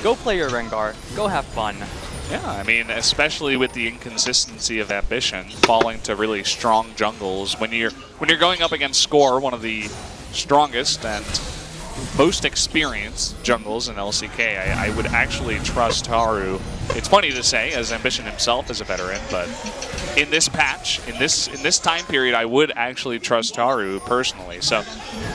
go play your Rengar, go have fun. Yeah, I mean, especially with the inconsistency of Ambition falling to really strong jungles. When you're going up against Score, one of the strongest and most experienced jungles in LCK, I would actually trust Haru. It's funny to say, as Ambition himself is a veteran, but in this patch, in this time period, I would actually trust Haru personally. So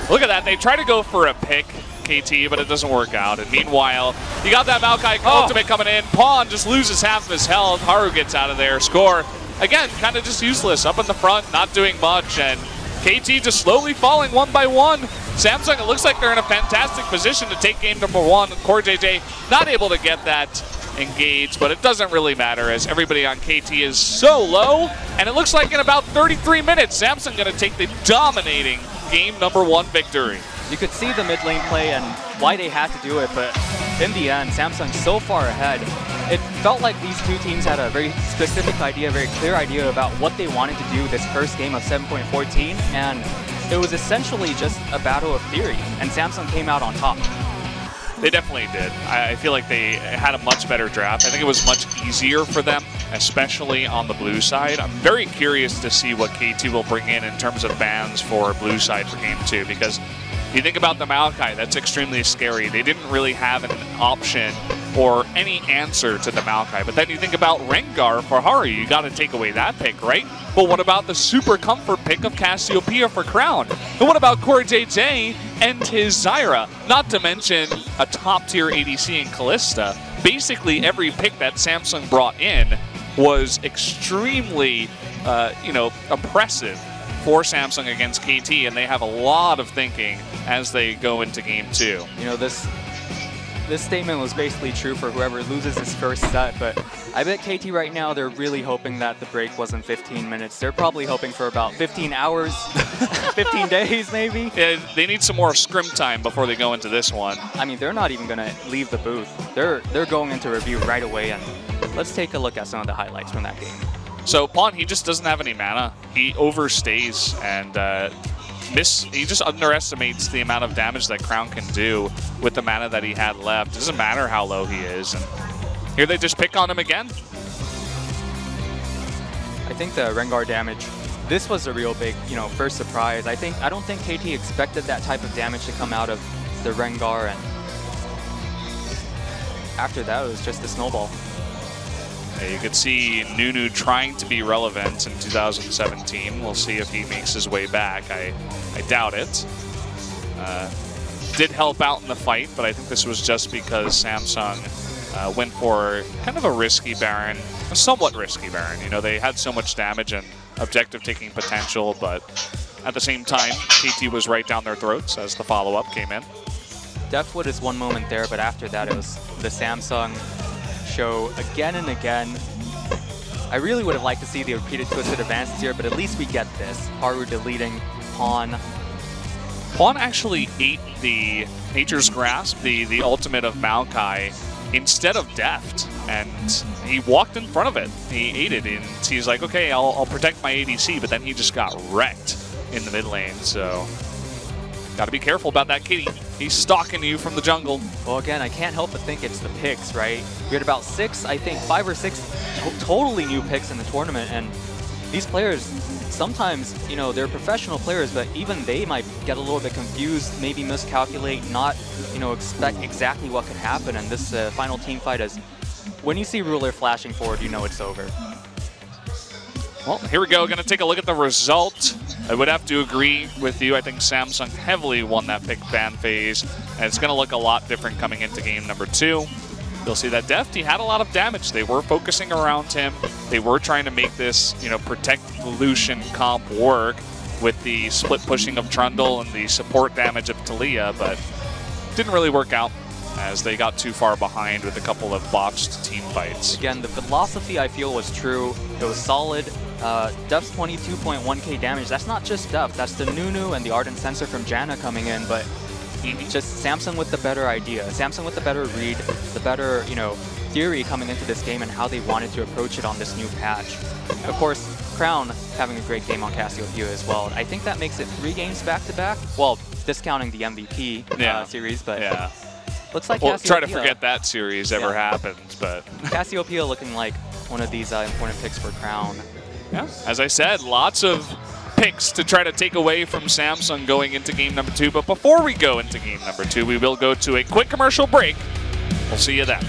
look at that. They try to go for a pick, KT, but it doesn't work out. And meanwhile, you got that Maokai ultimate coming in. Pawn just loses half of his health. Haru gets out of there. Score, again, kind of just useless. Up in the front, not doing much. And KT just slowly falling one by one. Samsung, it looks like they're in a fantastic position to take game number 1. Core JJ not able to get that engaged, but it doesn't really matter as everybody on KT is so low. And it looks like in about 33 minutes, Samsung going to take the dominating game number 1 victory. You could see the mid lane play and why they had to do it, but in the end, Samsung's so far ahead. It felt like these two teams had a very specific idea, a very clear idea about what they wanted to do this first game of 7.14, and it was essentially just a battle of theory, and Samsung came out on top. They definitely did. I feel like they had a much better draft. I think it was much easier for them, especially on the blue side. I'm very curious to see what KT will bring in terms of bans for blue side for game 2, because you think about the Maokai, that's extremely scary. They didn't really have an option or any answer to the Maokai. But then you think about Rengar for Haru, you got to take away that pick, right? But what about the super comfort pick of Cassiopeia for Crown? And what about Core JJ and his Zyra? Not to mention a top-tier ADC in Kalista. Basically, every pick that Samsung brought in was extremely, oppressive for Samsung against KT, and they have a lot of thinking as they go into game 2. You know, this statement was basically true for whoever loses this first set, but I bet KT right now, they're really hoping that the break wasn't 15 minutes. They're probably hoping for about 15 hours, 15 days maybe. Yeah, they need some more scrim time before they go into this one. I mean, they're not even going to leave the booth. They're going into review right away, and let's take a look at some of the highlights from that game. So Pawn, he just doesn't have any mana. He overstays and he just underestimates the amount of damage that Crown can do with the mana that he had left. It doesn't matter how low he is. And here they just pick on him again. I think the Rengar damage, this was a real big, first surprise. I don't think KT expected that type of damage to come out of the Rengar, and after that it was just a snowball. Yeah, you could see Nunu trying to be relevant in 2017. We'll see if he makes his way back. I doubt it. Did help out in the fight, but I think this was just because Samsung went for kind of a risky Baron, a somewhat risky Baron. You know, they had so much damage and objective taking potential, but at the same time, KT was right down their throats as the follow-up came in. Deathwood is one moment there, but after that it was the Samsung show again and again. I really would have liked to see the repeated twisted advances here, but at least we get this. Haru deleting Pawn. Pawn actually ate the Nature's Grasp, the ultimate of Maokai, instead of Deft, and he walked in front of it. He ate it, and he's like, okay, I'll protect my ADC, but then he just got wrecked in the mid lane, so got to be careful about that kitty. He's stalking you from the jungle. Well, again, I can't help but think it's the picks, right? We had about 5 or 6 totally new picks in the tournament, and these players, sometimes, they're professional players, but even they might get a little bit confused, maybe miscalculate, not, expect exactly what could happen. And this final team fight is, when you see Ruler flashing forward, you know it's over. Well, here we go. Going to take a look at the result. I would have to agree with you. I think Samsung heavily won that pick ban phase, and it's going to look a lot different coming into game number 2. You'll see that Deft, he had a lot of damage. They were focusing around him. They were trying to make this, protect Lucian comp work with the split pushing of Trundle and the support damage of Talia, but didn't really work out as they got too far behind with a couple of botched team fights. Again, the philosophy I feel was true. It was solid. Deft's 22.1k damage. That's not just Deft. That's the Nunu and the Ardent Sensor from Janna coming in, but just Samsung with the better idea. Samsung with the better read, the better, theory coming into this game and how they wanted to approach it on this new patch. Of course, Crown having a great game on Cassiopeia as well. I think that makes it 3 games back-to-back. Well, discounting the MVP series, but Looks like We'll try to Cassiopeia. forget that series ever happened, but Cassiopeia looking like one of these important picks for Crown. yeah, as I said, lots of picks to try to take away from Samsung going into game number 2. But before we go into game number 2, we will go to a quick commercial break. We'll see you then.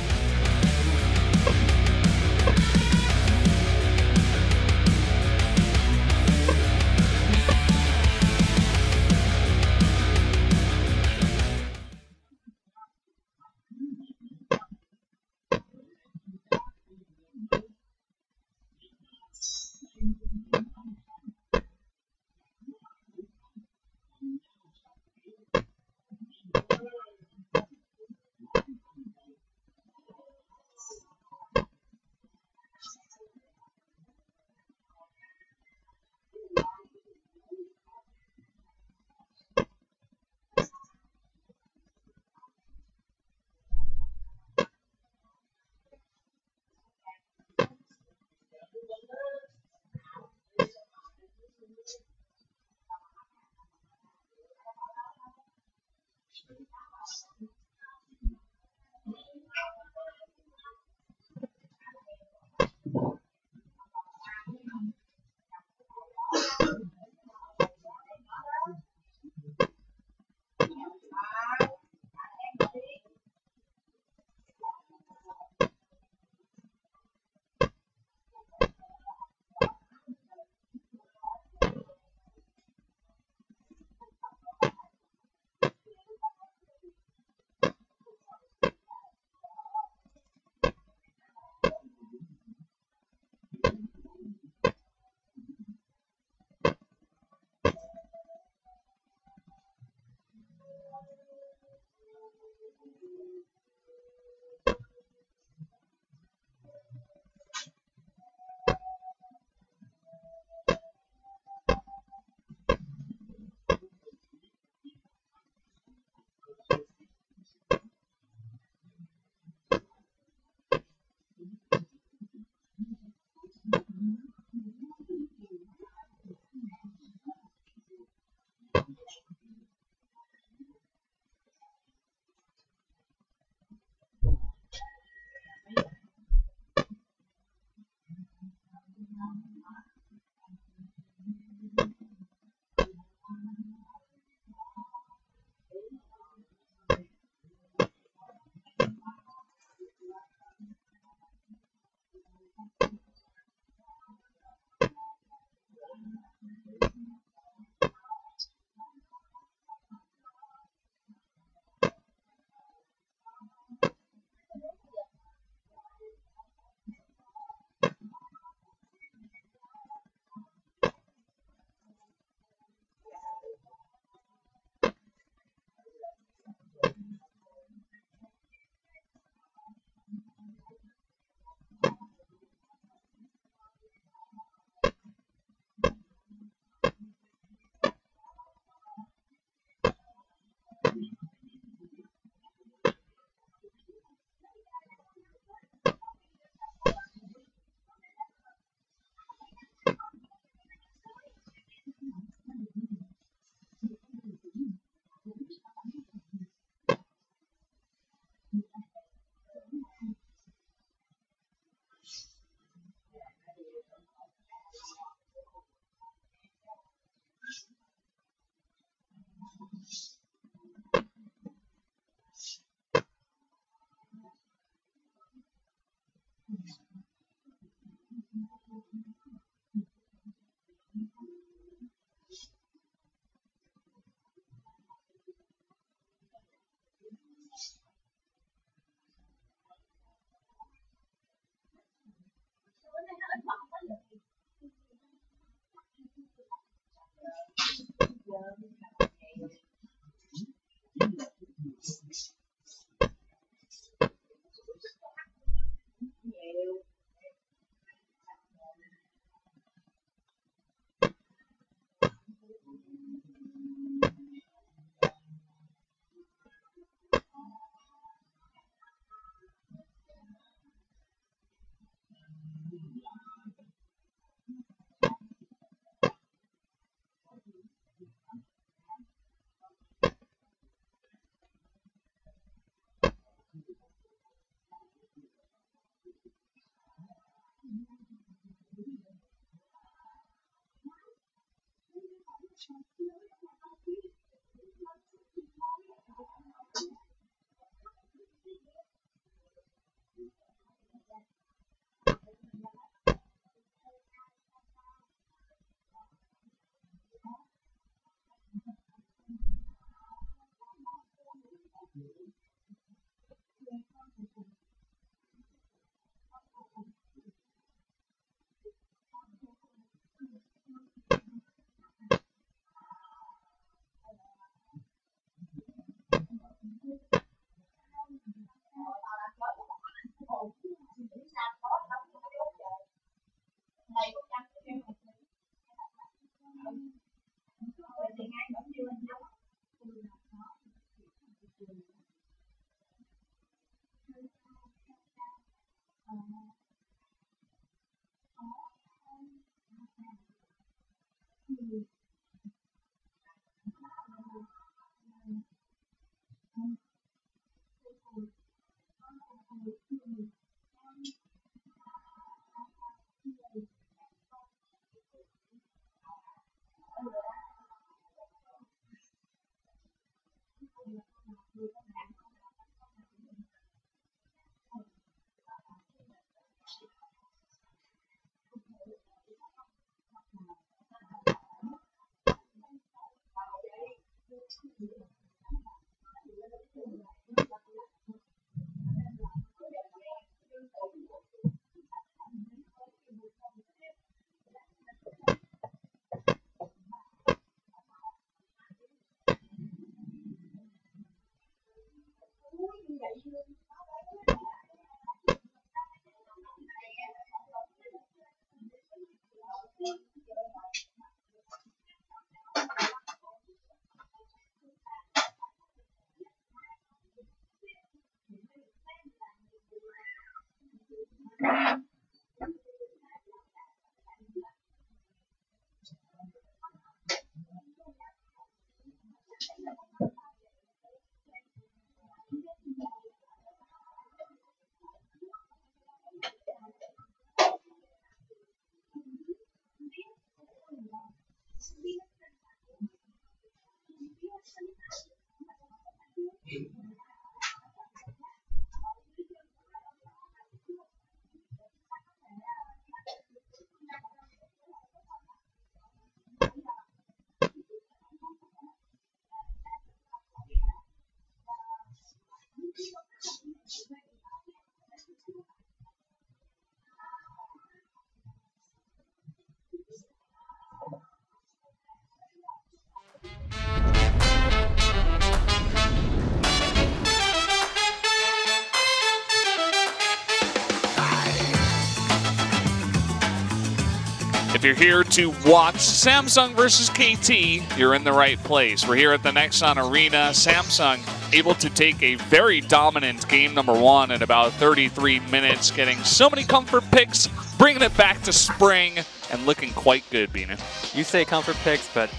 If you're here to watch Samsung versus KT, you're in the right place. We're here at the Nexon Arena. Samsung able to take a very dominant game number one in about 33 minutes, getting so many comfort picks, bringing it back to spring, and looking quite good, Bina. You say comfort picks, but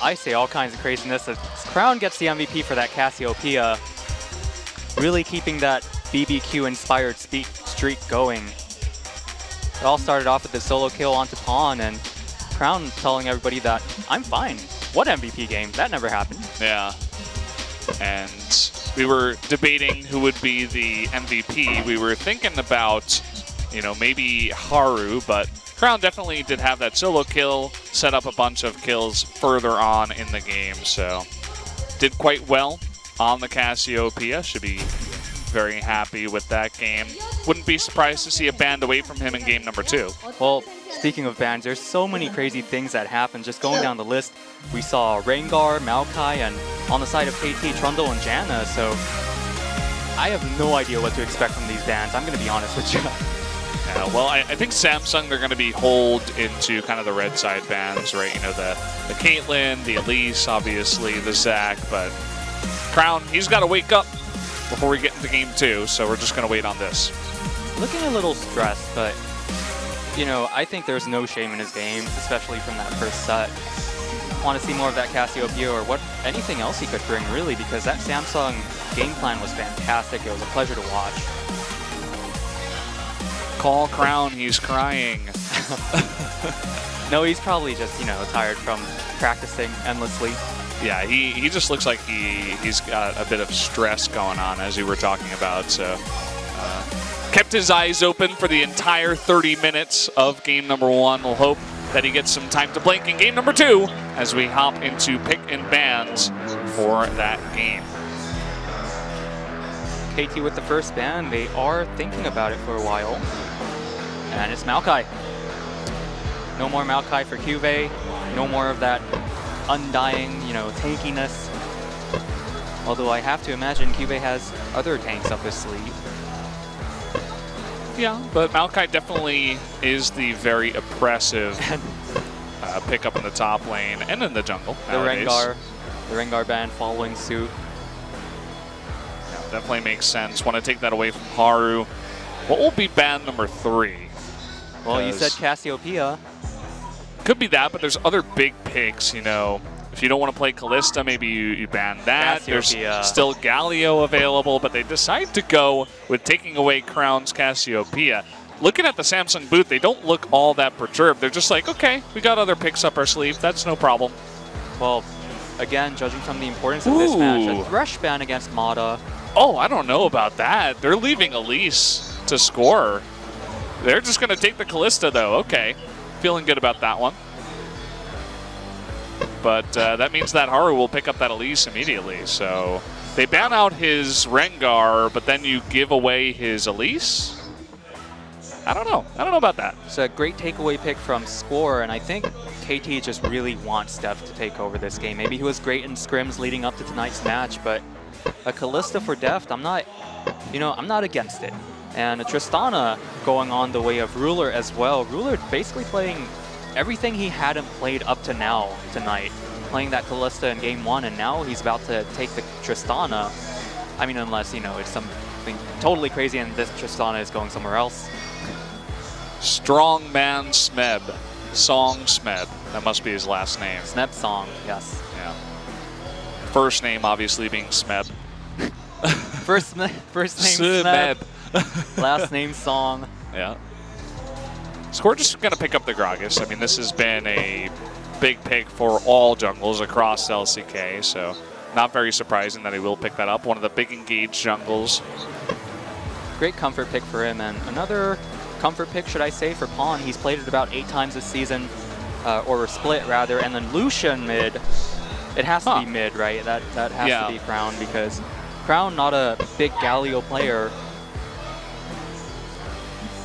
I say all kinds of craziness. Crown gets the MVP for that Cassiopeia, really keeping that BBQ-inspired streak going. It all started off with the solo kill onto Pawn, and Crown telling everybody that, I'm fine. What MVP game? That never happened. Yeah. And we were debating who would be the MVP. We were thinking about, you know, maybe Haru, but Crown definitely did have that solo kill, set up a bunch of kills further on in the game, so did quite well on the Cassiopeia. Should be very happy with that game. Wouldn't be surprised to see a band away from him in game number 2. Well, speaking of bans, there's so many crazy things that happened. Just going down the list, we saw Rengar, Maokai, and on the side of KT, Trundle and Janna, so I have no idea what to expect from these bans. I'm going to be honest with you. Yeah, well, I think Samsung, they're going to be holed into kind of the red side bans, right? You know, the Caitlyn, the Elise, obviously, the Zac, but Crown, he's got to wake up before we get into game 2, so we're just going to wait on this. Looking a little stressed, but, you know, I think there's no shame in his game, especially from that first set. Want to see more of that Cassiopeia or anything else he could bring, really, because that Samsung game plan was fantastic. It was a pleasure to watch. Call Crown, he's crying. No, he's probably just, you know, tired from practicing endlessly. Yeah, he just looks like he's got a bit of stress going on, as you were talking about. So kept his eyes open for the entire 30 minutes of game number 1. We'll hope that he gets some time to blink in game number 2 as we hop into pick and bans for that game. KT with the first ban, they are thinking about it for a while. And it's Maokai. No more Maokai for Cuvee. No more of that undying, you know, tankiness. Although I have to imagine Cuvee has other tanks up his sleeve. Yeah, but Maokai definitely is the very oppressive pickup in the top lane and in the jungle nowadays. The Rengar ban following suit. Yeah, definitely makes sense. Want to take that away from Haru. What will be ban number 3? Well, you said Cassiopeia. Could be that, but there's other big picks, you know. If you don't want to play Kalista, maybe you ban that. Cassiopeia. There's still Galio available, but they decide to go with taking away Crown's Cassiopeia. Looking at the Samsung booth, they don't look all that perturbed. They're just like, okay, we got other picks up our sleeve. That's no problem. Well, again, judging from the importance of this match, a Thresh ban against Mata. Oh, I don't know about that. They're leaving Elise to score. They're just going to take the Kalista, though. Okay. Feeling good about that one. But that means that Haru will pick up that Elise immediately. So they ban out his Rengar, but then you give away his Elise? I don't know. I don't know about that. It's a great takeaway pick from Score, and I think KT just really wants Deft to take over this game. Maybe he was great in scrims leading up to tonight's match, but a Kalista for Deft, I'm not against it. And a Tristana going on the way of Ruler as well. Ruler basically playing everything he hadn't played up to now tonight. Playing that Kalista in game 1, and now he's about to take the Tristana. I mean, unless, you know, it's something totally crazy and this Tristana is going somewhere else. Strongman Smeb. Song Smeb. That must be his last name. Smeb Song, yes. Yeah. First name obviously being Smeb. First name Smeb. Last name Song. Yeah. Score just going to pick up the Gragas. I mean, this has been a big pick for all jungles across LCK, so not very surprising that he will pick that up. One of the big engaged jungles. Great comfort pick for him, and another comfort pick, should I say, for Pawn. He's played it about 8 times this season, or split rather, and then Lucian mid. It has to be mid, right? That has to be Crown, because Crown not a big Galio player.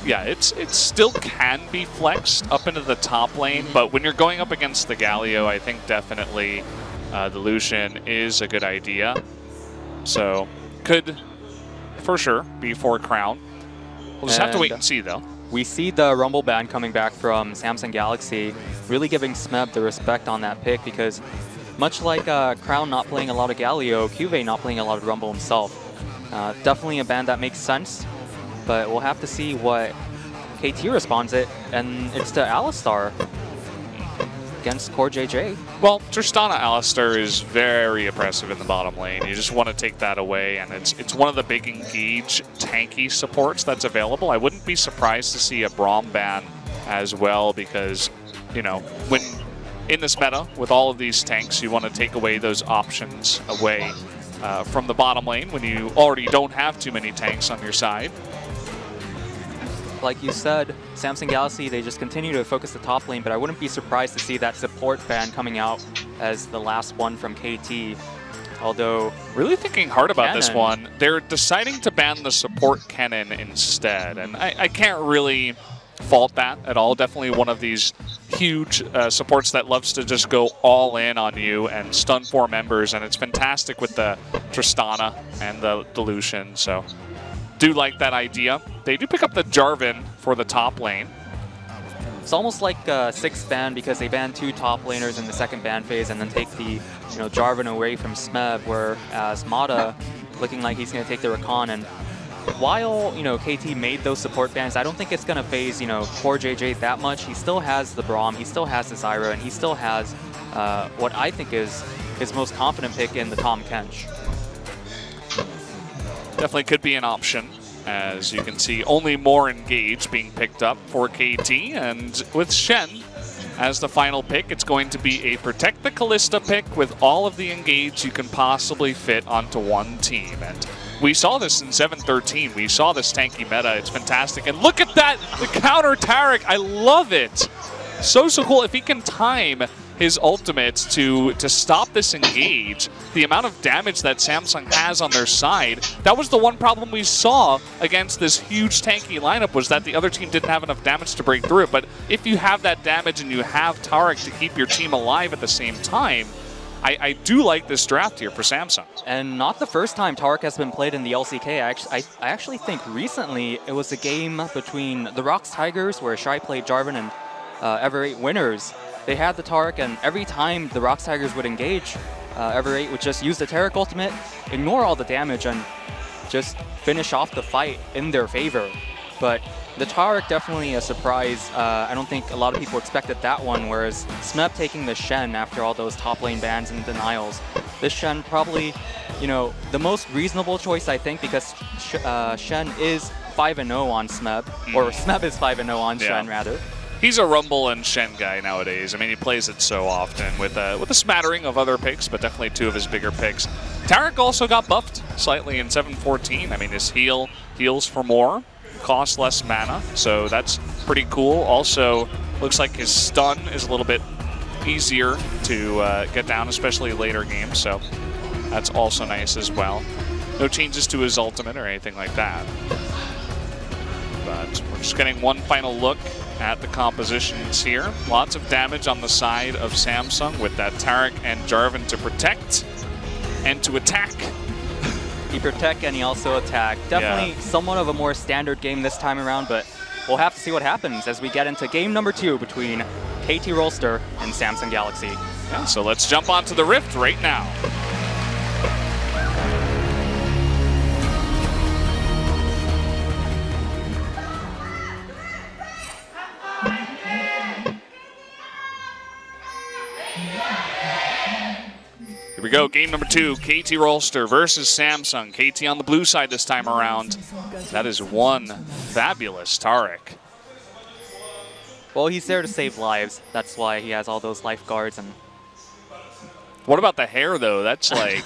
Yeah, it still can be flexed up into the top lane, but when you're going up against the Galio, I think definitely the Lucian is a good idea. So, could for sure be for Crown. We'll just have to wait and see, though. We see the Rumble ban coming back from Samsung Galaxy, really giving Smeb the respect on that pick, because much like Crown not playing a lot of Galio, Cuvee not playing a lot of Rumble himself. Definitely a ban that makes sense. But we'll have to see what KT responds it, and it's to Alistar against Core JJ. Well, Tristana Alistar is very oppressive in the bottom lane. You just want to take that away, and it's one of the big engage tanky supports that's available. I wouldn't be surprised to see a Braum ban as well, because, you know, when in this meta with all of these tanks, you want to take away those options away from the bottom lane when you already don't have too many tanks on your side. Like you said, Samsung Galaxy, they just continue to focus the top lane, but I wouldn't be surprised to see that support ban coming out as the last one from KT. Although, really thinking hard about this one, they're deciding to ban the support Kennen instead, and I can't really fault that at all. Definitely one of these huge supports that loves to just go all in on you and stun 4 members, and it's fantastic with the Tristana and the Lucian, so do like that idea. They do pick up the Jarvan for the top lane. It's almost like a 6th ban, because they ban 2 top laners in the 2nd ban phase and then take the Jarvan away from Smeb, whereas Mata looking like he's going to take the Rakan. And while KT made those support bans, I don't think it's going to phase Core JJ that much. He still has the Braum, he still has the Zyra, and he still has what I think is his most confident pick in the Tahm Kench. Definitely could be an option. As you can see, only more engage being picked up for KT, and with Shen as the final pick, it's going to be a Protect the Kalista pick with all of the engage you can possibly fit onto one team. And we saw this in 7-13. We saw this tanky meta. It's fantastic. And look at that! The counter Taric! I love it! So cool. If he can time his ultimate to stop this engage, the amount of damage that Samsung has on their side, that was the one problem we saw against this huge tanky lineup, was that the other team didn't have enough damage to break through it. But if you have that damage and you have Taric to keep your team alive at the same time, I do like this draft here for Samsung. And not the first time Taric has been played in the LCK. I actually think recently it was a game between the ROX Tigers where Shy played Jarvan and Ever8 winners. They had the Taric, and every time the ROX Tigers would engage, Ever8 would just use the Taric ultimate, ignore all the damage, and just finish off the fight in their favor. But the Taric definitely a surprise. I don't think a lot of people expected that one, whereas Smeb taking the Shen after all those top lane bans and denials. This Shen probably, you know, the most reasonable choice, I think, because Shen is 5-0 on Smeb, or Smeb is 5-0 on Shen, rather. He's a Rumble and Shen guy nowadays. I mean, he plays it so often with a smattering of other picks, but definitely two of his bigger picks. Taric also got buffed slightly in 7-14. I mean, his heals for more, costs less mana, so that's pretty cool. Also, looks like his stun is a little bit easier to get down, especially later games, so that's also nice as well. No changes to his ultimate or anything like that. But we're just getting one final look at the compositions here. Lots of damage on the side of Samsung with that Taric and Jarvan to protect and to attack. He protect and he also attack. Definitely somewhat of a more standard game this time around, but we'll have to see what happens as we get into game number 2 between KT Rolster and Samsung Galaxy. Yeah, so let's jump onto the Rift right now. Here we go, game number 2, KT Rolster versus Samsung. KT on the blue side this time around. That is one fabulous Taric. Well, he's there to save lives. That's why he has all those lifeguards. And what about the hair, though? That's like...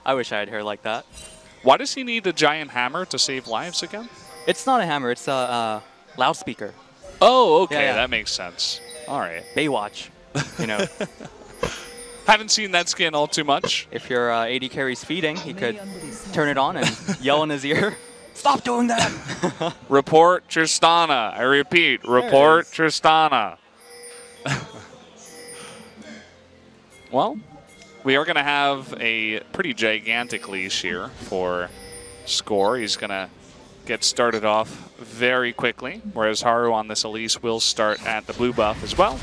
I wish I had hair like that. Why does he need a giant hammer to save lives again? It's not a hammer, it's a loudspeaker. Oh, okay, that makes sense. All right. Baywatch, you know. Haven't seen that skin all too much. If your AD carry's feeding, he could turn it on and yell in his ear, "Stop doing that!" Report Tristana. I repeat, report Tristana. Well, we are going to have a pretty gigantic leash here for Score. He's going to get started off very quickly, whereas Haru on this Elise will start at the blue buff as well.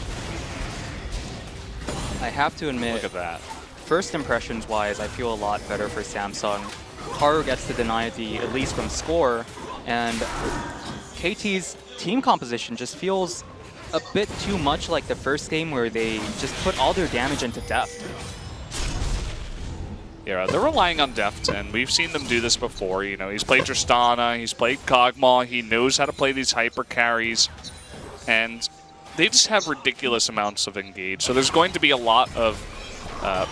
I have to admit, look at that. First impressions-wise, I feel a lot better for Samsung. Haru gets to deny the Elise from Score, and KT's team composition just feels a bit too much like the first game where they just put all their damage into Deft. Yeah, they're relying on Deft, and we've seen them do this before. You know, he's played Tristana, he's played Kog'Maw, he knows how to play these hyper carries, and they just have ridiculous amounts of engage. So there's going to be a lot of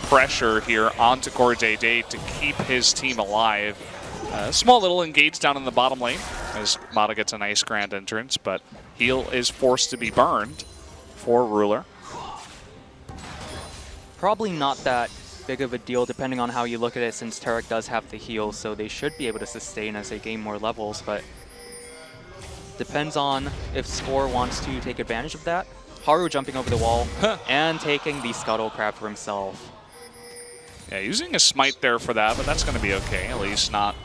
pressure here onto Corday to keep his team alive. Small little engage down in the bottom lane as Mata gets a nice grand entrance, but heal is forced to be burned for Ruler. Probably not that big of a deal depending on how you look at it, since Taric does have the heal, so they should be able to sustain as they gain more levels, but depends on if Score wants to take advantage of that. Haru jumping over the wall and taking the Scuttle Crab for himself. Yeah, using a smite there for that, but that's going to be okay. At least not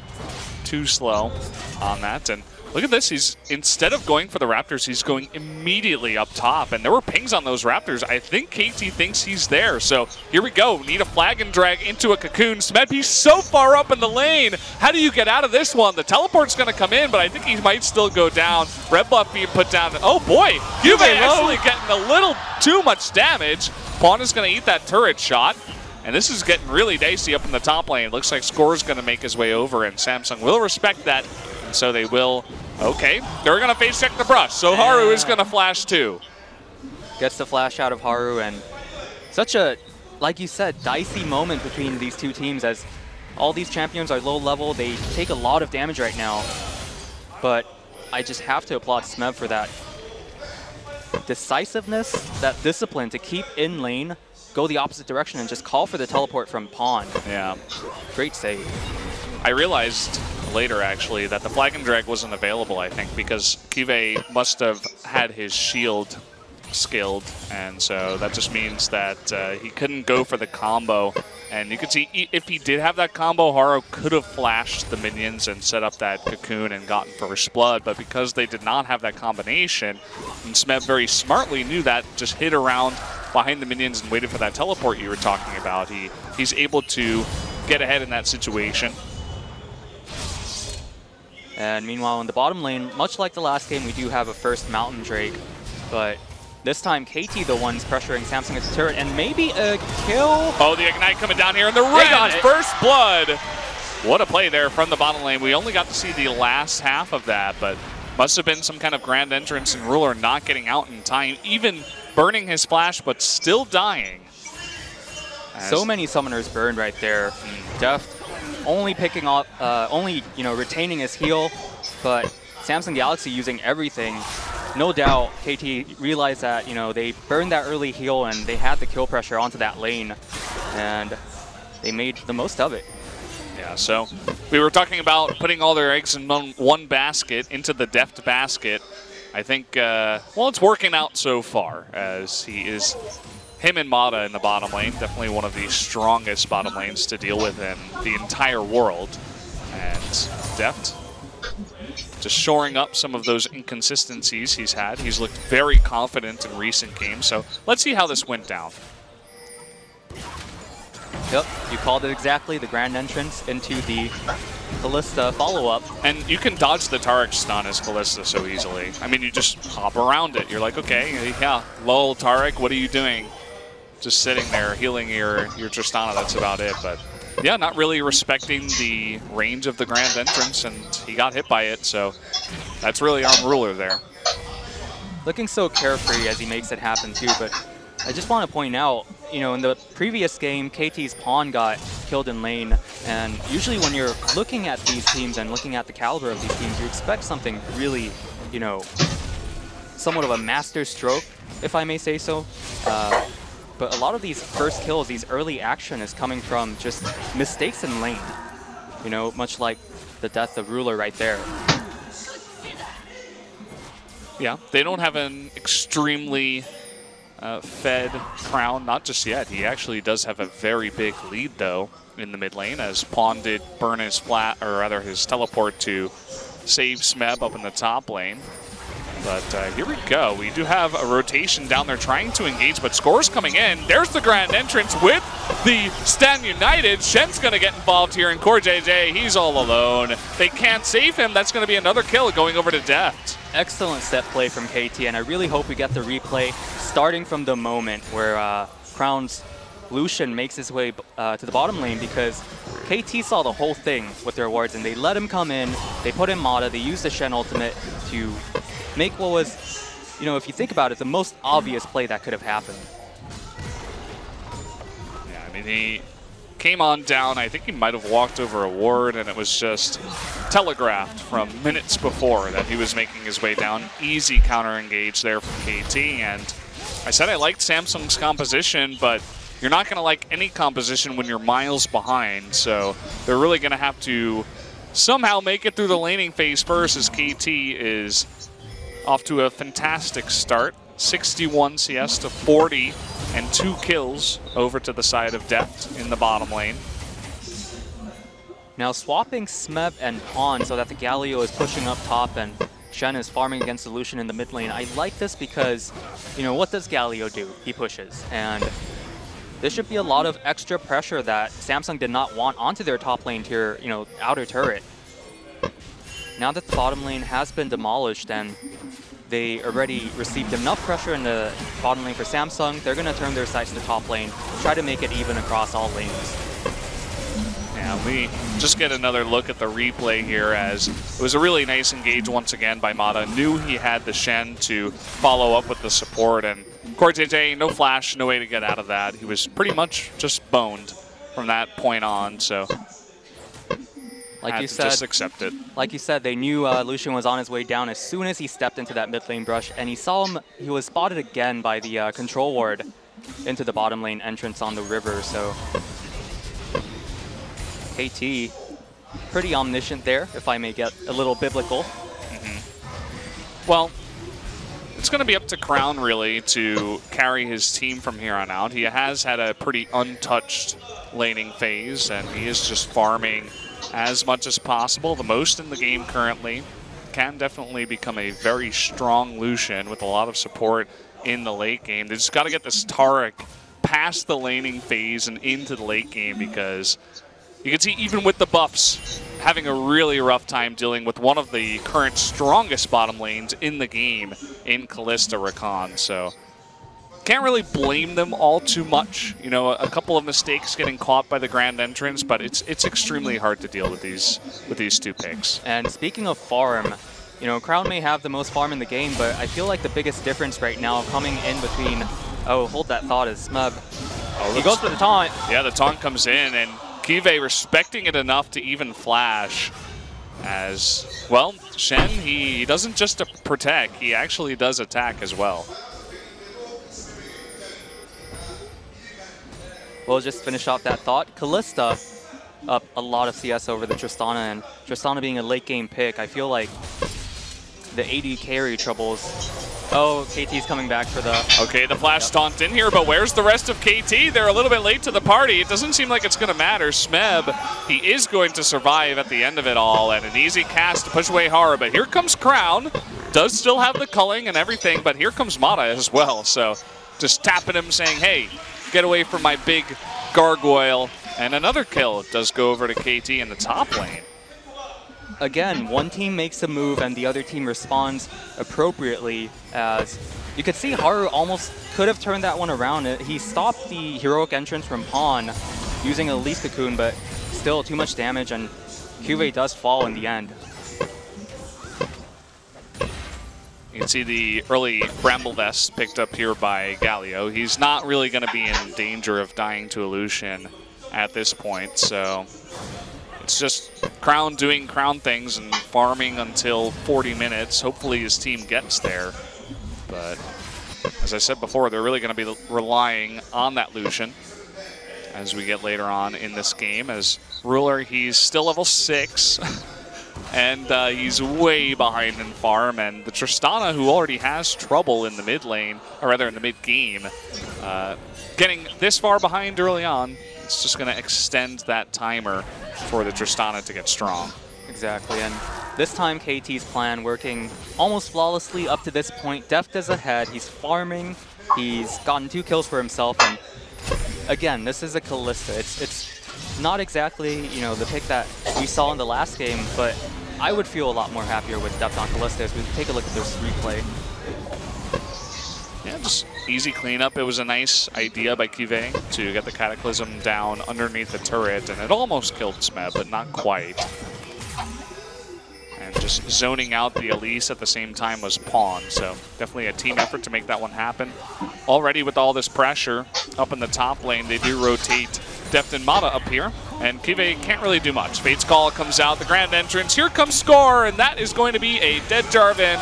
too slow on that. And look at this. He's, instead of going for the Raptors, he's going immediately up top. And there were pings on those Raptors. I think KT thinks he's there. So here we go. Need a flag and drag into a cocoon. Smeb, he's so far up in the lane. How do you get out of this one? The teleport's going to come in, but I think he might still go down. Red buff being put down. Oh boy, Juve actually getting a little too much damage. Pawn is going to eat that turret shot. And this is getting really dicey up in the top lane. Looks like Score's going to make his way over, and Samsung will respect that. And so they will. Okay, they're going to face check the brush. So Haru is going to flash too. Gets the flash out of Haru, and such a, like you said, dicey moment between these two teams as all these champions are low level. They take a lot of damage right now, but I just have to applaud Smeb for that decisiveness, that discipline to keep in lane, go the opposite direction, and just call for the teleport from Pawn. Yeah. Great save. I realized later, actually, that the Flag and Drag wasn't available, I think, because Kive must have had his shield skilled, and so that just means that he couldn't go for the combo. And you can see if he did have that combo, Haru could have flashed the minions and set up that cocoon and gotten first blood, but because they did not have that combination, and Smeb very smartly knew that, just hid around behind the minions and waited for that teleport you were talking about, he's able to get ahead in that situation. And meanwhile, in the bottom lane, much like the last game, we do have a first Mountain Drake, but this time, KT the one's pressuring Samsung at the turret, and maybe a kill. Oh, the Ignite coming down here, and the Ren, first blood. What a play there from the bottom lane. We only got to see the last half of that, but must have been some kind of grand entrance, and Ruler not getting out in time, even burning his flash, but still dying. So many summoners burned right there. Deft only picking up, retaining his heal, but Samsung Galaxy using everything. No doubt, KT realized that, they burned that early heal and they had the kill pressure onto that lane, and they made the most of it. Yeah, so we were talking about putting all their eggs in one basket, into the Deft basket. I think, well, it's working out so far, as him and Mata in the bottom lane, definitely one of the strongest bottom lanes to deal with in the entire world. And Deft just shoring up some of those inconsistencies he's had. He's looked very confident in recent games, so let's see how this went down. Yep, you called it exactly, the grand entrance into the Kalista follow-up. And you can dodge the Taric stun as Kalista so easily. I mean, you just hop around it. You're like, okay, yeah, lol, Taric, what are you doing? Just sitting there healing your Tristana, that's about it. But yeah, not really respecting the range of the grand entrance, and he got hit by it, so that's really on Ruler there. Looking so carefree as he makes it happen too, but I just want to point out, in the previous game, KT's Pawn got killed in lane, and usually when you're looking at these teams and looking at the caliber of these teams, you expect something really, somewhat of a master stroke, if I may say so. But a lot of these first kills, these early action is coming from just mistakes in lane. Much like the death of Ruler right there. Yeah, they don't have an extremely fed Crown, not just yet. He actually does have a very big lead, though, in the mid lane, as Pawn did burn his his teleport to save Smeb up in the top lane. But here we go. We do have a rotation down there trying to engage, but Score's coming in. There's the grand entrance with the Stand United. Shen's going to get involved here, and Core JJ, he's all alone. They can't save him. That's going to be another kill going over to Deft. Excellent set play from KT, and I really hope we get the replay starting from the moment where Crown's Lucian makes his way to the bottom lane, because KT saw the whole thing with their wards, and they let him come in. They put in Mata. They used the Shen ultimate to make what was, if you think about it, the most obvious play that could have happened. Yeah, I mean, he came on down. I think he might have walked over a ward, and it was just telegraphed from minutes before that he was making his way down. Easy counter engage there from KT, and I said I liked Samsung's composition, but you're not going to like any composition when you're miles behind, so they're really going to have to somehow make it through the laning phase first, as KT is off to a fantastic start. 61 CS to 40 and 2 kills over to the side of Deft in the bottom lane. Now swapping Smeb and Pawn so that the Galio is pushing up top and Shen is farming against the Lucian in the mid lane. I like this because, what does Galio do? He pushes. And this should be a lot of extra pressure that Samsung did not want onto their top lane tier, outer turret. Now that the bottom lane has been demolished and they already received enough pressure in the bottom lane for Samsung. They're going to turn their sights to the top lane, try to make it even across all lanes. Yeah, we just get another look at the replay here as it was a really nice engage once again by Mata. Knew he had the Shen to follow up with the support, and Cortez, no flash, no way to get out of that. He was pretty much just boned from that point on, so like you said, just accept it. Like you said, they knew Lucian was on his way down as soon as he stepped into that mid lane brush, and he saw him. He was spotted again by the control ward into the bottom lane entrance on the river. So KT, pretty omniscient there, if I may get a little biblical. Well, it's going to be up to Crown, really, to carry his team from here on out. He has had a pretty untouched laning phase, and he is just farming as much as possible, the most in the game currently. Can definitely become a very strong Lucian with a lot of support in the late game. They just got to get this Taric past the laning phase and into the late game, because you can see even with the buffs, having a really rough time dealing with one of the current strongest bottom lanes in the game in Kalista Rakan. So can't really blame them all too much. You know, a couple of mistakes getting caught by the Grand Entrance, but it's extremely hard to deal with these two picks. And speaking of farm, you know, Crown may have the most farm in the game, but I feel like the biggest difference right now coming in between, oh, hold that thought, is Smeb. Oh, he goes for the taunt. Yeah, the taunt comes in, and Kive respecting it enough to even flash. As, well, Shen, he doesn't just protect, he actually does attack as well. We'll just finish off that thought. Kalista up a lot of CS over the Tristana, and Tristana being a late game pick, I feel like the AD carry troubles. Oh, KT's coming back for the... Okay, the flash taunt in here, but where's the rest of KT? They're a little bit late to the party. It doesn't seem like it's going to matter. Smeb, he is going to survive at the end of it all, and an easy cast to push away Hara, but here comes Crown. Does still have the culling and everything, but here comes Mata as well, so just tapping him saying, hey, get away from my big gargoyle, and another kill does go over to KT in the top lane. Again, one team makes a move and the other team responds appropriately, as you could see Haru almost could have turned that one around. He stopped the heroic entrance from Pawn using a Leaf Cocoon, but still too much damage, and Cuvée does fall in the end. You can see the early Bramble Vest picked up here by Galio. He's not really going to be in danger of dying to Illusion at this point, so it's just Crown doing Crown things and farming until 40 minutes. Hopefully his team gets there, but as I said before, they're really going to be relying on that Lucian as we get later on in this game. As Ruler, he's still level 6. And he's way behind in farm, and the Tristana, who already has trouble in the mid lane, or rather in the mid game, getting this far behind early on, it's just going to extend that timer for the Tristana to get strong. Exactly, and this time KT's plan working almost flawlessly up to this point. Deft is ahead, he's farming, he's gotten 2 kills for himself, and again, this is a Kalista. It's not exactly, you know, the pick that we saw in the last game, but I would feel a lot more happier with Deft on Kalista as we take a look at this replay. Yeah, just easy cleanup. It was a nice idea by Cuvée to get the Cataclysm down underneath the turret, and it almost killed Smeb, but not quite. And just zoning out the Elise at the same time was Pawn, so definitely a team effort to make that one happen. Already with all this pressure up in the top lane, they do rotate Deft and Mata up here, and Cuvée can't really do much. Fate's Call comes out, the Grand Entrance, here comes Score, and that is going to be a dead Jarvan.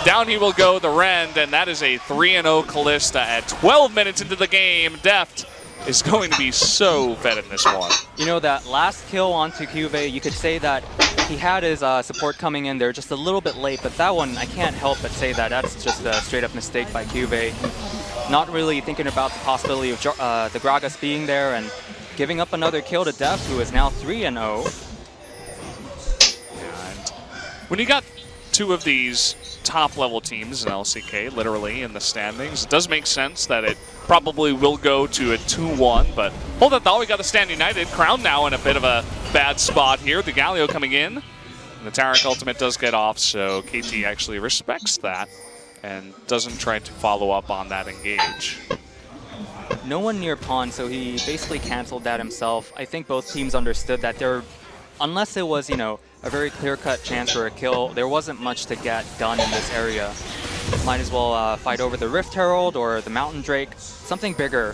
Down he will go, the Rend, and that is a 3-0 Kalista at 12 minutes into the game. Deft is going to be so fed in this one. You know, that last kill onto Cuvée, you could say that he had his support coming in there just a little bit late, but that one, I can't help but say that that's just a straight-up mistake by Cuvée. Not really thinking about the possibility of the Gragas being there, and giving up another kill to Deft, who is now 3-0. And when you got 2 of these top-level teams in LCK, literally, in the standings, it does make sense that it probably will go to a 2-1, but hold that thought, we got the Stand United. Crown now in a bit of a bad spot here. The Galio coming in, and the Taric ultimate does get off, so KT actually respects that. and doesn't try to follow up on that engage. No one near pawn, so he basically canceled that himself. I think both teams understood that unless it was, you know, a very clear-cut chance for a kill, there wasn't much to get done in this area. Might as well fight over the Rift Herald or the Mountain Drake, something bigger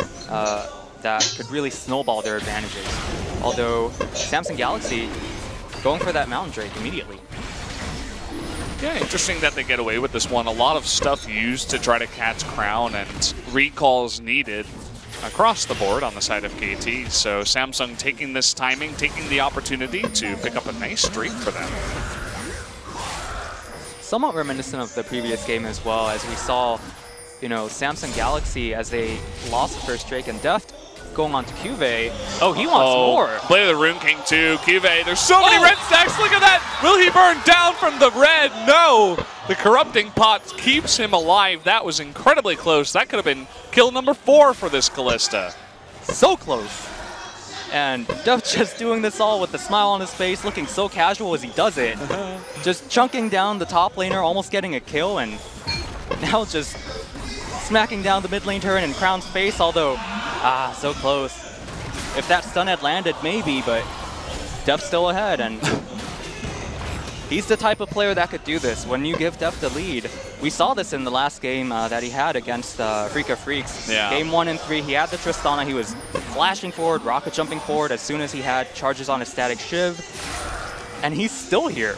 that could really snowball their advantages. Although Samsung Galaxy going for that Mountain Drake immediately. Yeah, interesting that they get away with this one. A lot of stuff used to try to catch Crown and recalls needed across the board on the side of KT. So Samsung taking this timing, taking the opportunity to pick up a nice streak for them. Somewhat reminiscent of the previous game as well, as we saw, you know, Samsung Galaxy as they lost the first Drake and Deft going on to Cuvée. Oh, he wants more. Play the Rune King too. Cuvée, there's so many red stacks. Look at that. Will he burn down from the red? No. The Corrupting Pot keeps him alive. That was incredibly close. That could have been kill number 4 for this Kalista. So close. And Deft just doing this all with a smile on his face, looking so casual as he does it. Just chunking down the top laner, almost getting a kill, and now just smacking down the mid lane turret in Crown's face, although, so close. If that stun had landed, maybe, but Deft's still ahead, and he's the type of player that could do this. When you give Deft the lead, we saw this in the last game that he had against Freak of Freaks. Yeah. Game 1 and 3, he had the Tristana, he was flashing forward, rocket jumping forward as soon as he had charges on his static Shiv, and he's still here.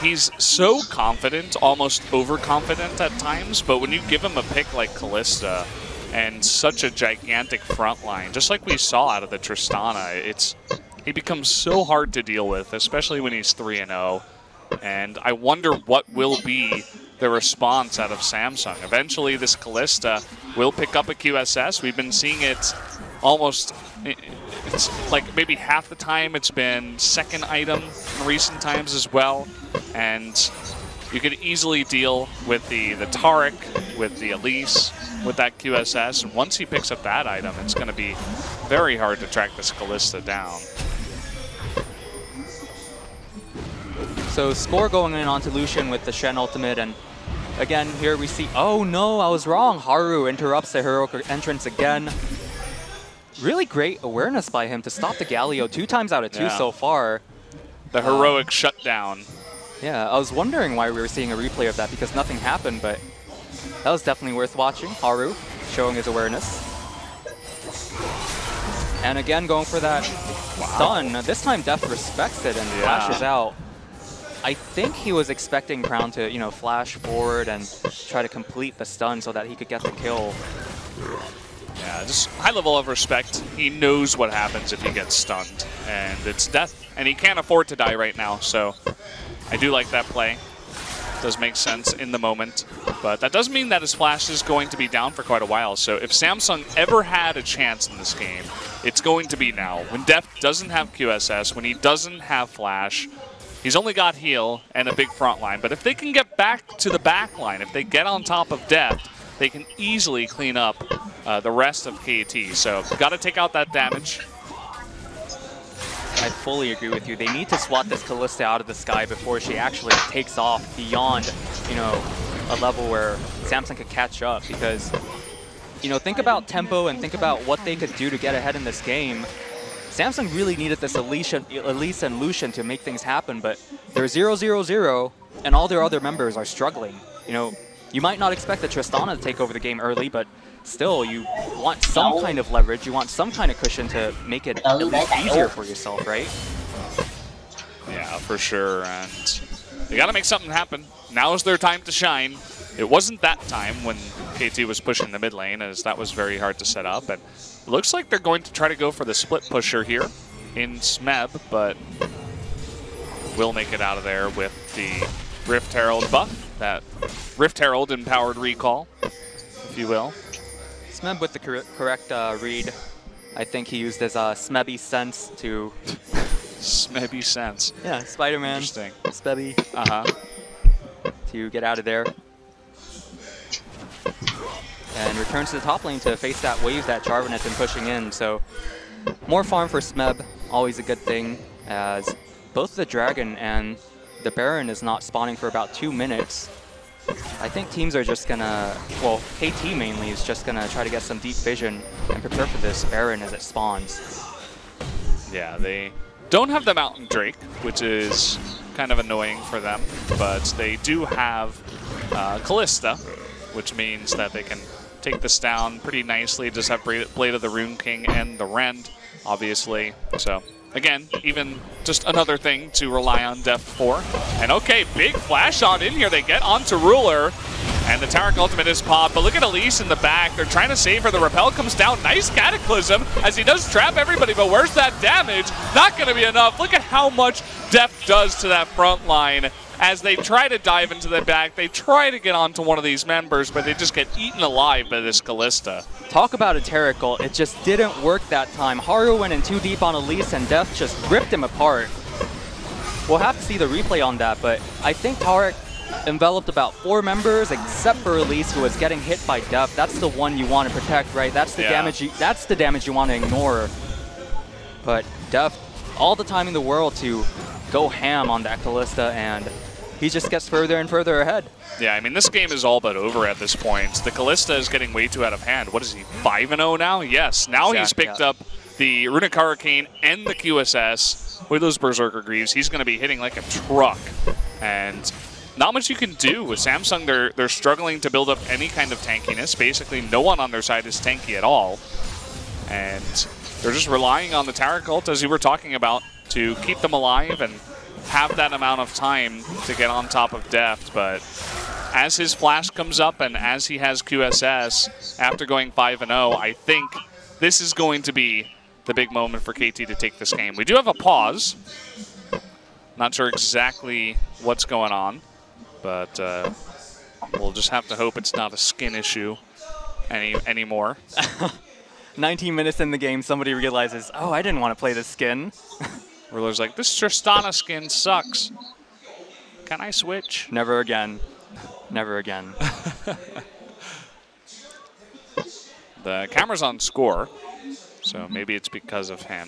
He's so confident, almost overconfident at times, but when you give him a pick like Kalista and such a gigantic front line, just like we saw out of the Tristana, he becomes so hard to deal with, especially when he's 3-0. And I wonder what will be the response out of Samsung. Eventually, this Kalista will pick up a QSS. We've been seeing it almost, it's like maybe half the time it's been second item in recent times as well. And you could easily deal with the Taric, with the Elise, with that QSS. And once he picks up that item, it's going to be very hard to track this Kalista down. So Score going in onto Lucian with the Shen ultimate, and again here we see, oh no, I was wrong. Haru interrupts the heroic entrance again. Really great awareness by him to stop the Galio 2 times out of 2 so far. The heroic shutdown. Yeah, I was wondering why we were seeing a replay of that because nothing happened, but that was definitely worth watching. Haru showing his awareness. And again going for that stun. This time Deft respects it and flashes out. I think he was expecting Crown to, you know, flash forward and try to complete the stun so that he could get the kill. Yeah, just high level of respect. He knows what happens if he gets stunned, and it's death. And he can't afford to die right now, so I do like that play. Does make sense in the moment, but that doesn't mean that his flash is going to be down for quite a while. So if Samsung ever had a chance in this game, it's going to be now. When Deft doesn't have QSS, when he doesn't have flash, he's only got heal and a big front line. But if they can get back to the back line, if they get on top of Deft, they can easily clean up the rest of KT. So got to take out that damage. I fully agree with you. They need to swat this Kalista out of the sky before she actually takes off beyond, you know, a level where Samsung could catch up. Because, you know, think about tempo and think about what they could do to get ahead in this game. Samsung really needed this Elise and Lucian to make things happen, but they're 0-0-0, and all their other members are struggling. You know, you might not expect the Tristana to take over the game early, but still, you want some kind of leverage, you want some kind of cushion to make it at least easier for yourself, right? Yeah, for sure, and they got to make something happen. Now is their time to shine. It wasn't that time when KT was pushing the mid lane, as that was very hard to set up, and it looks like they're going to try to go for the split pusher here in Smeb, but will make it out of there with the Rift Herald buff, that Rift Herald empowered recall, if you will. Smeb with the correct read. I think he used his Smebby sense to... Smebby sense. Yeah, Spider-Man. Interesting. Smebby. To get out of there. And returns to the top lane to face that wave that Jarvan has been pushing in. So more farm for Smeb, always a good thing, as both the Dragon and the Baron is not spawning for about 2 minutes. I think teams are just gonna, well, KT mainly is just gonna try to get some deep vision and prepare for this Baron as it spawns. Yeah, they don't have the Mountain Drake, which is kind of annoying for them, but they do have Callista, which means that they can take this down pretty nicely. Just have Blade of the Rune King and the Rend, obviously. So again, even just another thing to rely on Deft for. And okay, big flash shot in here. They get onto Ruler, and the Taric ultimate is popped. But look at Elise in the back. They're trying to save her. The Repel comes down. Nice Cataclysm as he does trap everybody, but where's that damage? Not going to be enough. Look at how much Deft does to that front line. As they try to dive into the back, they try to get onto one of these members, but they just get eaten alive by this Callista. Talk about a Taric ult. It just didn't work that time. Haru went in too deep on Elise, and Deft just ripped him apart. We'll have to see the replay on that, but I think Taric enveloped about 4 members, except for Elise, who was getting hit by Deft. That's the one you want to protect, right? That's the damage you want to ignore. But Deft, all the time in the world to go ham on that Callista, and he just gets further and further ahead. Yeah, I mean, this game is all but over at this point. The Callista is getting way too out of hand. What is he, 5-0 now? Yes, now he's picked up the Runic Hurricane and the QSS with those Berserker Greaves. He's going to be hitting like a truck. And not much you can do with Samsung. They're struggling to build up any kind of tankiness. Basically, no one on their side is tanky at all. And they're just relying on the Taric ult, as you were talking about, to keep them alive and have that amount of time to get on top of Deft. But as his flash comes up and as he has QSS after going 5-0, I think this is going to be the big moment for KT to take this game. We do have a pause. Not sure exactly what's going on, but we'll just have to hope it's not a skin issue anymore. 19 minutes in the game, somebody realizes, oh, I didn't want to play this skin. Ruler's like, this Tristana skin sucks. Can I switch? Never again. Never again. The camera's on Score, so maybe it's because of him.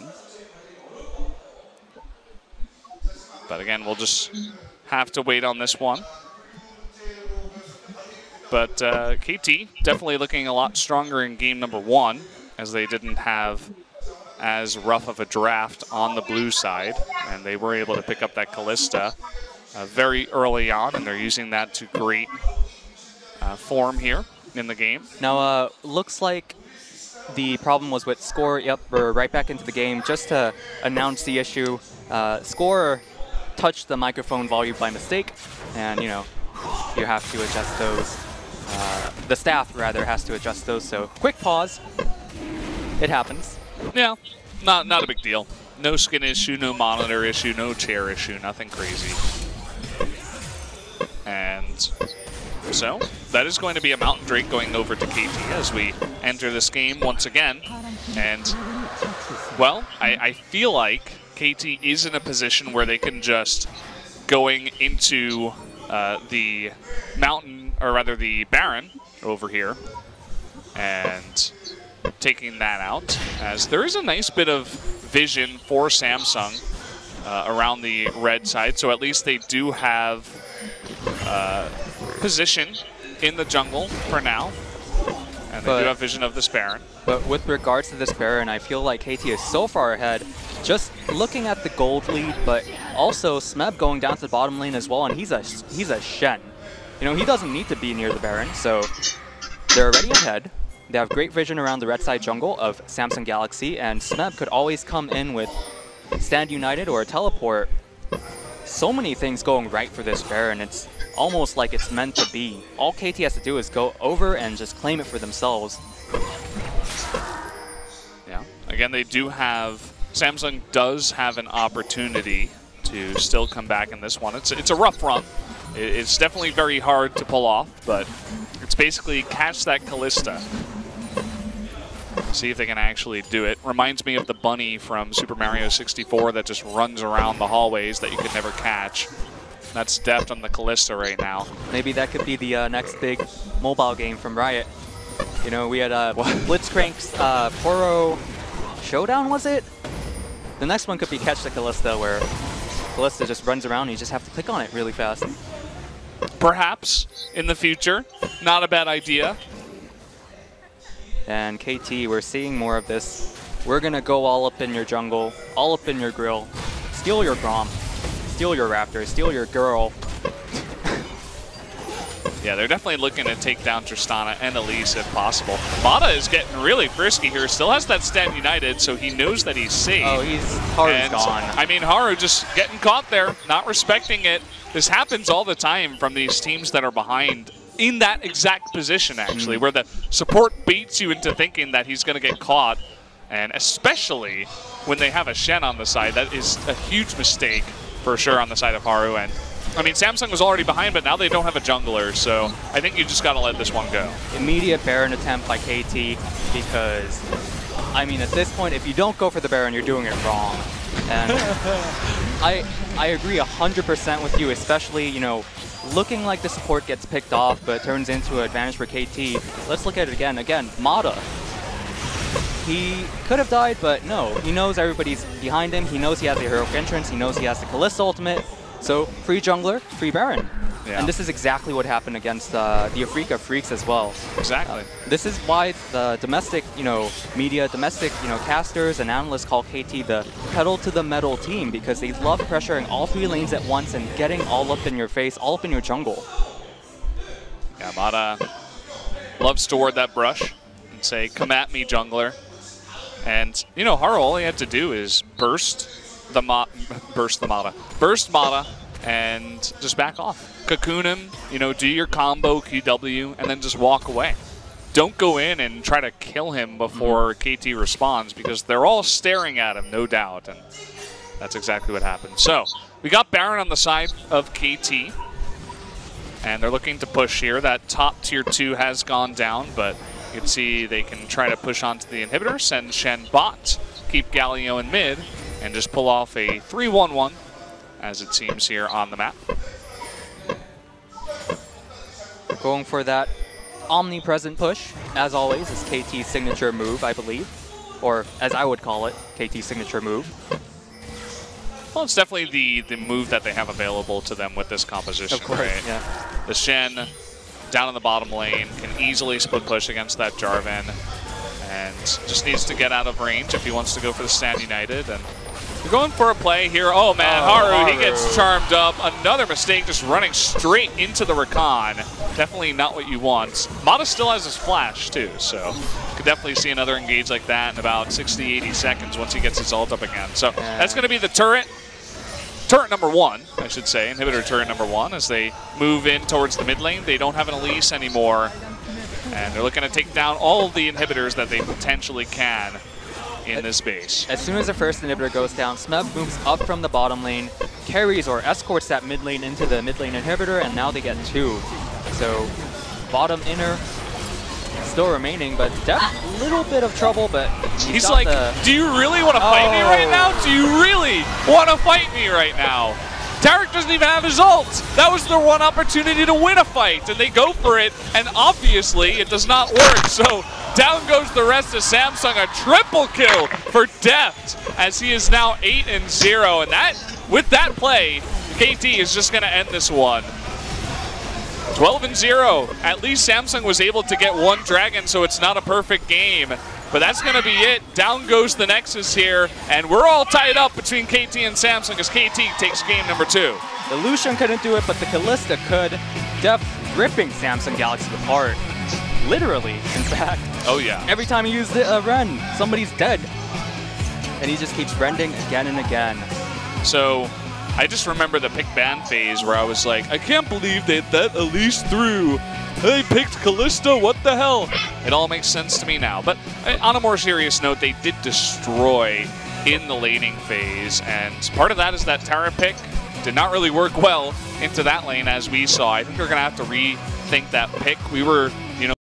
But again, we'll just have to wait on this one. But KT definitely looking a lot stronger in game number 1, as they didn't have as rough of a draft on the blue side, and they were able to pick up that Callista very early on, and they're using that to great form here in the game. Now, looks like the problem was with Score. Yep, we're right back into the game. Just to announce the issue, Score touched the microphone volume by mistake, and you know, you have to adjust those. The staff, rather, has to adjust those, so quick pause. It happens. Yeah, not a big deal. No skin issue, no monitor issue, no chair issue, nothing crazy. And so that is going to be a Mountain Drake going over to KT as we enter this game once again. And, well, I feel like KT is in a position where they can just, going into the Mountain, or rather the Baron over here, and taking that out, as there is a nice bit of vision for Samsung around the red side, so at least they do have position in the jungle for now, and they do have vision of this Baron. But with regards to this Baron, I feel like KT is so far ahead, just looking at the gold lead, but also Smeb going down to the bottom lane as well, and he's a Shen. You know, he doesn't need to be near the Baron, so they're already ahead. They have great vision around the red side jungle of Samsung Galaxy, and Smeb could always come in with Stand United or a teleport. So many things going right for this Baron. It's almost like it's meant to be. All KT has to do is go over and just claim it for themselves. Yeah, again, they do have, Samsung does have an opportunity to still come back in this one. It's a rough run. It's definitely very hard to pull off, but it's basically catch that Callista. See if they can actually do it. Reminds me of the bunny from Super Mario 64 that just runs around the hallways that you could never catch. That's Deft on the Callista right now. Maybe that could be the next big mobile game from Riot. You know, we had Blitzcrank's Poro Showdown, was it? The next one could be Catch the Callista, where Callista just runs around and you just have to click on it really fast. perhaps, in the future. Not a bad idea. And KT, we're seeing more of this. We're going to go all up in your jungle, all up in your grill, steal your Grom, steal your Raptor, steal your girl. Yeah, they're definitely looking to take down Tristana and Elise if possible. Mata is getting really frisky here. Still has that Stand United, so he knows that he's safe. Oh, Haru's gone. I mean, Haru just getting caught there, not respecting it. This happens all the time from these teams that are behind in that exact position, actually, where the support baits you into thinking that he's going to get caught. And especially when they have a Shen on the side, that is a huge mistake for sure on the side of Haru. And I mean, Samsung was already behind, but now they don't have a jungler, so I think you just got to let this one go. Immediate Baron attempt by KT because, I mean, at this point, if you don't go for the Baron, you're doing it wrong. And I agree 100% with you, especially, you know, looking like the support gets picked off, but turns into an advantage for KT. Let's look at it again. Again, Mata. He could have died, but no. He knows everybody's behind him. He knows he has the heroic entrance. He knows he has the Kalista ultimate. So, free jungler, free Baron. Yeah. And this is exactly what happened against the Afrika Freaks as well. Exactly. This is why the domestic, media, domestic, casters and analysts call KT the pedal to the metal team because they love pressuring all three lanes at once and getting all up in your face, all up in your jungle. Yeah, Mata loves to ward that brush and say, "Come at me, jungler." And Haru, all he had to do is burst Mata, and just back off. Cocoon him, do your combo QW, and then just walk away. Don't go in and try to kill him before KT responds, because they're all staring at him, no doubt, and that's exactly what happened. So, we got Baron on the side of KT, and they're looking to push here. That top tier 2 has gone down, but you can see they can try to push onto the inhibitor, send Shen bot, keep Galio in mid, and just pull off a 3-1-1, as it seems here on the map. Going for that omnipresent push, as always, is KT's signature move, I believe. Or, as I would call it, KT's signature move. Well, it's definitely the move that they have available to them with this composition, of course, right? Yeah. The Shen, down in the bottom lane, can easily split push against that Jarvan, and just needs to get out of range if he wants to go for the Stand United. And we're going for a play here. Oh man, Haru, he gets charmed up. Another mistake, just running straight into the Rakan. Definitely not what you want. Mata still has his flash too, so you could definitely see another engage like that in about 60-80 seconds once he gets his ult up again. So that's going to be the turret. Turret number 1, I should say, inhibitor turret number 1, as they move in towards the mid lane. They don't have an Elise anymore, and they're looking to take down all of the inhibitors that they potentially can in this base. As soon as the first inhibitor goes down, Smeb moves up from the bottom lane, carries or escorts that mid lane into the mid lane inhibitor, and now they get 2. So, bottom inner still remaining, but Def a little bit of trouble, but he's like, do you really want to fight me right now? Do you really want to fight me right now? Tarek doesn't even have his ult. That was their one opportunity to win a fight, and they go for it, and obviously it does not work. So down goes the rest of Samsung. A triple kill for Deft, as he is now 8-0, and that, with that play, KT is just going to end this one. 12-0. At least Samsung was able to get one dragon, so it's not a perfect game. But that's going to be it. Down goes the Nexus here, and we're all tied up between KT and Samsung as KT takes game number 2. The Lucian couldn't do it, but the Kalista could. Def ripping Samsung Galaxy apart. Literally, in fact. Oh, yeah. Every time he used a Ren, somebody's dead. And he just keeps rending again and again. So, I just remember the pick ban phase where I was like, I can't believe that Elise threw. They picked Kalista, what the hell? It all makes sense to me now. But on a more serious note, they did destroy in the laning phase. And part of that is that Tara pick did not really work well into that lane, as we saw. I think they're going to have to rethink that pick. We were